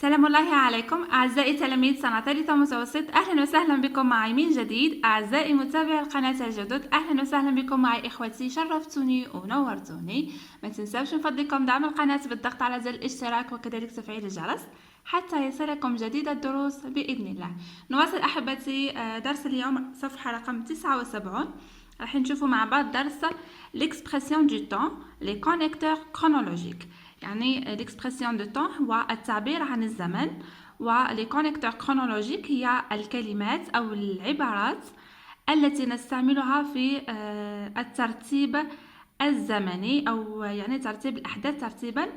سلام الله عليكم أعزائي تلاميذ سنة ثالثة متوسط. أهلا وسهلا بكم معي من جديد. أعزائي متابعي القناة الجدد، أهلا وسهلا بكم معي إخوتي، شرفتوني ونورتوني. ما تنسوش من فضلكم دعم القناة بالضغط على زر الاشتراك وكذلك تفعيل الجرس حتى يصلكم جديد الدروس بإذن الله. نواصل أحبتي درس اليوم صفحة رقم 79. راح نشوفوا مع بعض درس l'expression du temps, les connecteurs chronologiques. يعني l'expression du temps هو التعبير عن الزمن، ولي كونيكتور كرونولوجيك هي الكلمات أو العبارات التي نستعملها في الترتيب الزمني أو يعني ترتيب الأحداث ترتيبا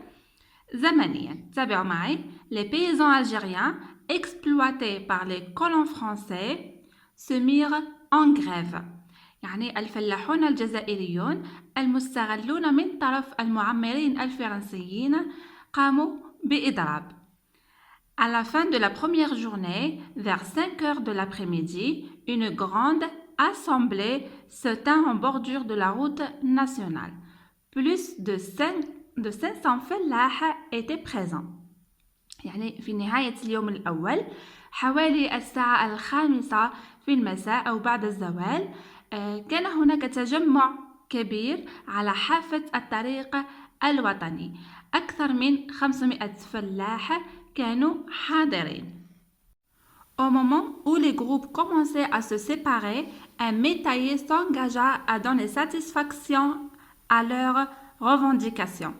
زمنيا. تابعوا معي. Les paysans algériens exploités par les colons français se mirent en grève. يعني الفلاحون الجزائريون المستغلون من طرف المعمرين الفرنسيين قاموا بإضراب. À la fin de la première journée, vers 5 heures de l'après-midi, une grande assemblée se tint en bordure de la route nationale. Plus de 500 فلاح étaient présents. يعني في نهاية اليوم الأول حوالي الساعة 5 في المساء أو بعد الزوال كان هناك تجمع كبير على حافة الطريق الوطني. أكثر من 500 فلاح كانوا حاضرين. Au moment où les groupes commençaient à se séparer, un métayer s'engagea à donner satisfaction à leurs revendications.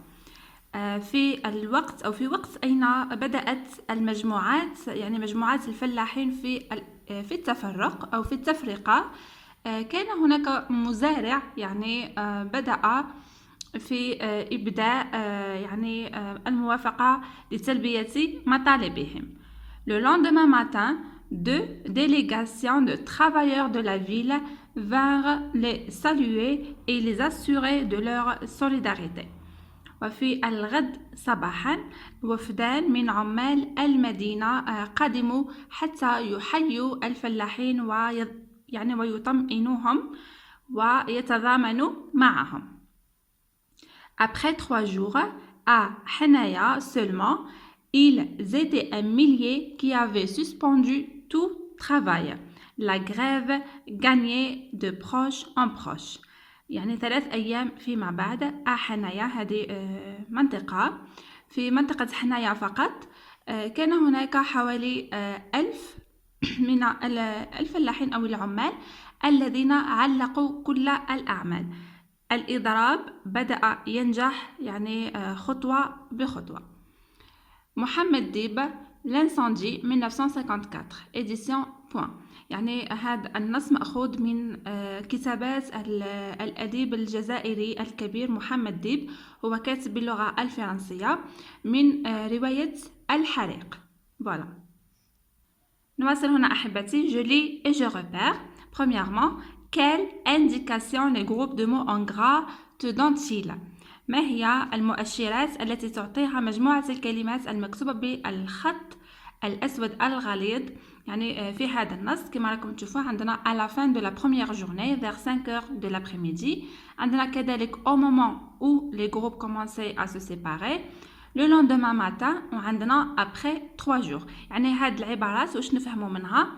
في الوقت أو في وقت أين بدأت المجموعات، يعني مجموعات الفلاحين في التفرق أو في التفرقة، كان هناك مزارع يعني بدأ في إبداء يعني الموافقة لتلبية مطالبهم. Le lendemain matin, 2 délégations de travailleurs de la ville vinrent les saluer et les assurer de leur solidarité. وفي الغد صباحا وفدان من عمال المدينة قدموا حتى يحيوا الفلاحين ويطمئنوهم ويتضامنوا معهم. Après 3 jours, à Hanaya seulement, ils étaient un millier qui avaient suspendu tout travail. La grève gagnait de proche en proche. يعني 3 أيام فيما بعد حنايا، هذه منطقة في منطقة حنايا فقط، كان هناك حوالي 1000 من الفلاحين أو العمال الذين علقوا كل الأعمال. الإضراب بدأ ينجح يعني خطوة بخطوة. محمد ديب l'incendie 1954 édition point. يعني هذا النص مأخوذ من كتابات الأديب الجزائري الكبير محمد ديب، هو كاتب باللغة الفرنسية، من رواية الحريق. voilà. نواصل هنا أحبتي. Je lis et je repère. Premièrement, quelle indication les groupes de mots en gras te donnent-ils؟ ما هي المؤشرات التي تعطيها مجموعة الكلمات المكتوبة بالخط الأسود الغليظ؟ يعني في هذا النص كما راكم تشوفوا عندنا à la fin de la première journée vers 5 heures de l'après-midi، عندنا كذلك au moment où les groupes commençaient à se séparer، le lendemain matin، وعندنا après 3 jours. يعني هاد العبارات واش نفهموا منها؟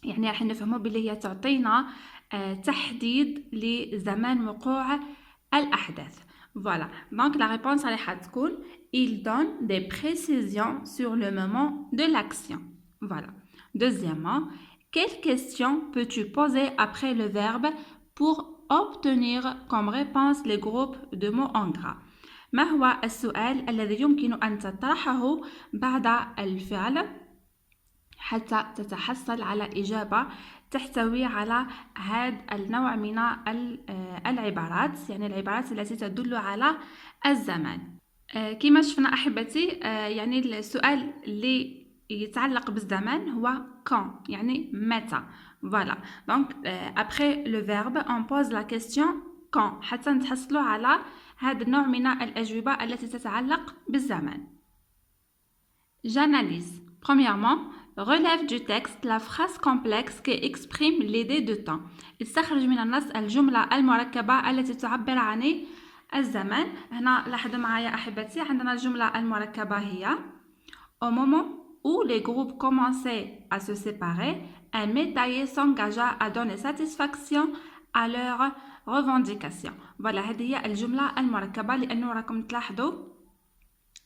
يعني راح نفهموا بلي هي تعطينا تحديد لزمان وقوع الأحداث. Voilà, donc la réponse راح تكون il donne des précisions sur le moment de l'action. Voilà. Deuxièmement, quelle question peux-tu poser après le verbe pour obtenir comme réponse les groupes de mots en gras؟ ما هو السؤال الذي يمكن أن تطرحه بعد الفعل حتى تتحصل على إجابة تحتوي على هذا النوع من العبارات، يعني العبارات التي تدل على الزمان. كما شفنا أحبتي، يعني السؤال اللي يتعلق بالزمان هو quand، يعني متى. voilà. donc après le verbe on pose la question quand حتى نتحصلوا على هذا النوع من الأجوبة التي تتعلق بالزمان. J'analyse. Premièrement, relève du texte la phrase complexe qui exprime l'idée de temps. استخرج من النص الجملة المركبة التي تعبر عن الزمن. هنا لاحظوا معايا أحبتي، عندنا الجملة المركبة هي au moment où les groupes commençaient à se séparer, un métayer s'engagea à donner satisfaction à leurs revendications. Voilà, هذه هي الجملة المركبة لأنه راكم تلاحظوا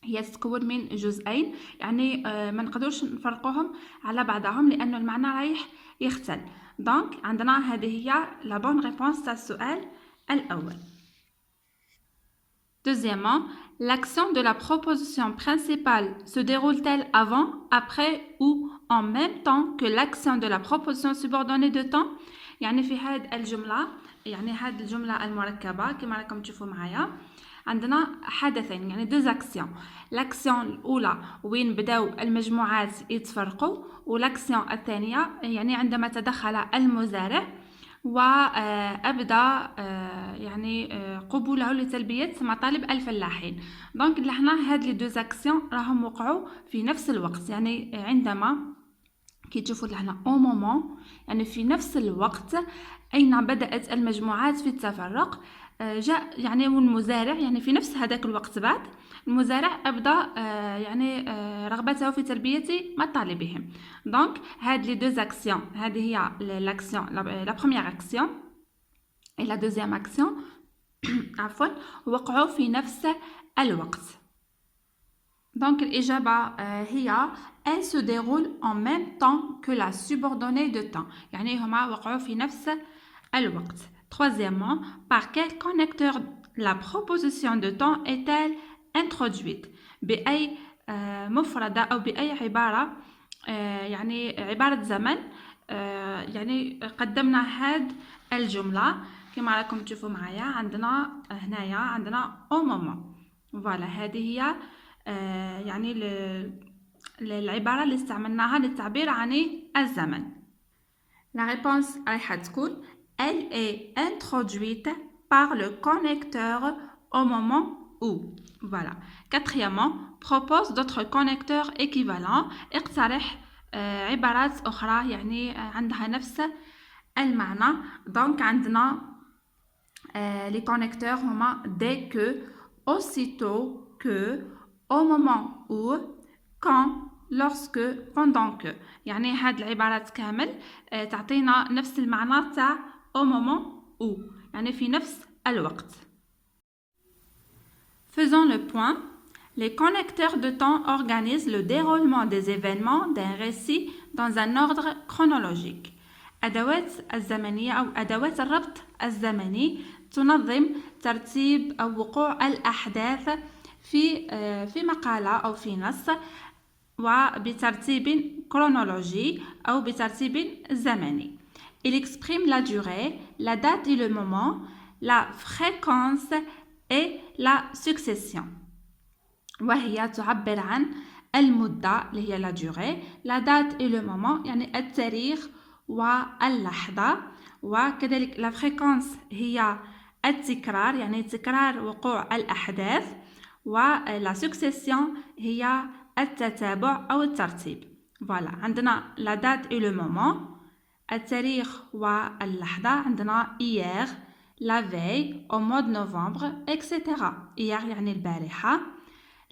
هي تتكون من جزئين، يعني ما نقدرش نفرقوهم على بعضهم لأنه المعنى رايح يختل. دونك عندنا هذه هي لا بون ريبونس تاع السؤال الأول. Deuxièmement, l'action de la proposition principale se déroule-t-elle avant, après ou en même temps que l'action de la proposition subordonnée de temps؟ يعني في هذه الجملة، يعني هذه الجملة المركبة كما راكم تشوفوا معايا عندنا حدثين، يعني دو زاكسيون. لاكسيون الاولى وين بداو المجموعات يتفرقوا، ولاكسيون الثانيه يعني عندما تدخل المزارع وابدا يعني قبوله لتلبيه مطالب الفلاحين. دونك لاحظنا هاد لي دو زاكسيون راهم وقعوا في نفس الوقت، يعني عندما كي تشوفوا لهنا او مومون يعني في نفس الوقت اين بدات المجموعات في التفرق، جاء يعني والمزارع يعني في نفس هذاك الوقت بعد المزارع ابدا يعني رغبته في تلبيه مطالبهم. دونك هاد لي دو زاكسيون، هذه هي لاكسيون لا بروميير اكسيون اي لا دوزيام اكسيون عفوا وقعوا في نفس الوقت. Donc الإجابة هي elle se déroule en même temps que la subordonnée de temps، يعني هما وقعوا في نفس الوقت. Troisièmement, par quel connecteur la proposition de temps est-elle introduite؟ بأي مفردة أو بأي عبارة يعني عبارة زمن يعني قدمنا هاد الجملة كما راكم تشوفوا معايا. عندنا هنايا عندنا au moment. فوالا هذه هي يعني العبارة اللي استعملناها للتعبير عن الزمن. La réponse رايحة تكون elle est introduite par le connecteur au moment où. Voilà. Quatrièmement, propose d'autres connecteurs équivalents. اقترح عبارات أخرى يعني عندها نفس المعنى. Donc عندنا les connecteurs هما dès que, aussitôt que, au moment où, quand, lorsque, pendant que. يعني هاد العبارات كامل تعطينا نفس المعنى تاع au moment où، يعني في نفس الوقت. Faisons le point. Les connecteurs de temps organisent le déroulement des événements d'un récit dans un ordre chronologique. أدوات الزمنية أو أدوات الربط الزمني تنظم ترتيب أو وقوع الأحداث في مقالة أو في نص وبترتيب chronologie أو بترتيب زمني. Il exprime la durée, la date et le moment, la fréquence et la succession. وهي تعبر عن المدة اللي هي la durée, la date et le moment يعني التاريخ واللحظة، وكذلك la fréquence هي التكرار يعني تكرار وقوع الأحداث، ولا succession هي التتابع أو الترتيب. فوالا عندنا la date et le moment التاريخ واللحظة، عندنا hier, la veille, au mois de novembre, etc. hier يعني البارحة،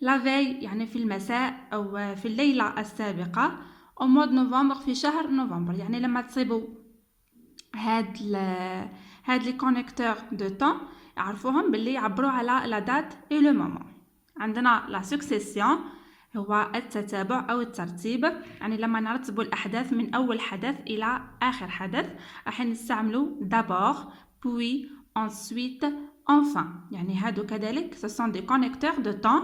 la veille يعني في المساء أو في الليلة السابقة، au mois de novembre في شهر نوفمبر. يعني لما تصيبوا هاد لي كونيكتور دو طون يعرفوهم باللي يعبروا على لا دات اي لو مومون. عندنا لا سكسيسيون هو التتابع او الترتيب، يعني لما نرتبوا الاحداث من اول حدث الى اخر حدث راح نستعملوا d'abord puis ensuite enfin، يعني هادو كذلك ce sont des connecteurs de temps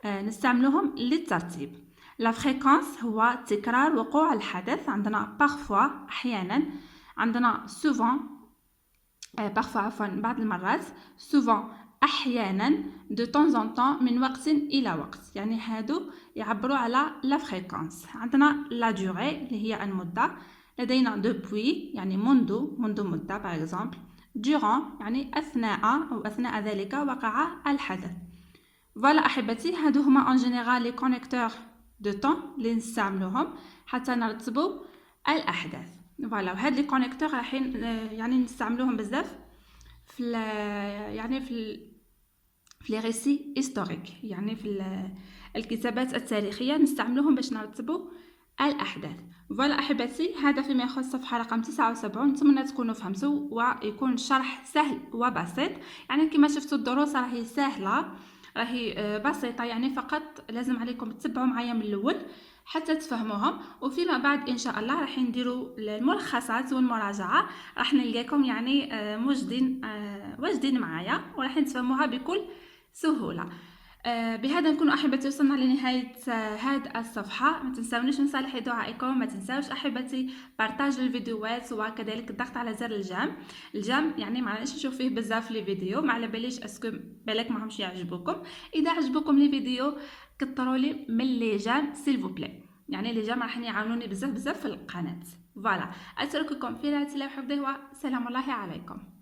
نستعملوهم للترتيب. لا فريكونس هو تكرار وقوع الحدث، عندنا parfois احيانا، عندنا souvent parfois عفوا بعض المرات، souvent احيانا، de temps en temps من وقت الى وقت، يعني هادو يعبروا على لا فريكونس. عندنا لا durée اللي هي المدة، لدينا depuis يعني منذ مدة par exemple، durant يعني أثناء ذلك وقع الحدث. فوالا أحبتي هادو هما en général les connecteurs de temps اللي نستعملوهم حتى نرتبوا الأحداث. فوالا وهاد لي كونيكتور رايحين يعني نستعملوهم بزاف في يعني في لي ريسي هيستوريك، يعني في الكتابات التاريخية نستعملوهم باش نرتبوا الأحداث. فوالا أحبتي، هذا فيما يخص صفحة رقم 79. نتمنى تكونوا فهمتوا ويكون الشرح سهل وبسيط. يعني كما شفتوا الدروس راهي سهلة، راهي بسيطة، يعني فقط لازم عليكم تتبعوا معايا من الأول حتى تفهموهم، وفيما بعد ان شاء الله راح نديروا الملخصات والمراجعه، راح نلقاكم يعني واجدين معايا وراح نتفهموها بكل سهوله. بهذا نكون احبتي وصلنا لنهايه هذه الصفحه. ما تنساونيش من صالح دعائكم، ما تنساوش احبتي بارطاج الفيديوهات وكذلك الضغط على زر الجام يعني ما عادش نشوف فيه بزاف لي فيديو، ما على باليش اسكو بالك ما همش يعجبوكم. اذا عجبكم لي فيديو كثروا لي من لي جام سيل بلاي، يعني لي جام راح يعاونوني بزاف في القناه. فوالا اترككم في رعايه الله وحفظه وسلام الله عليكم.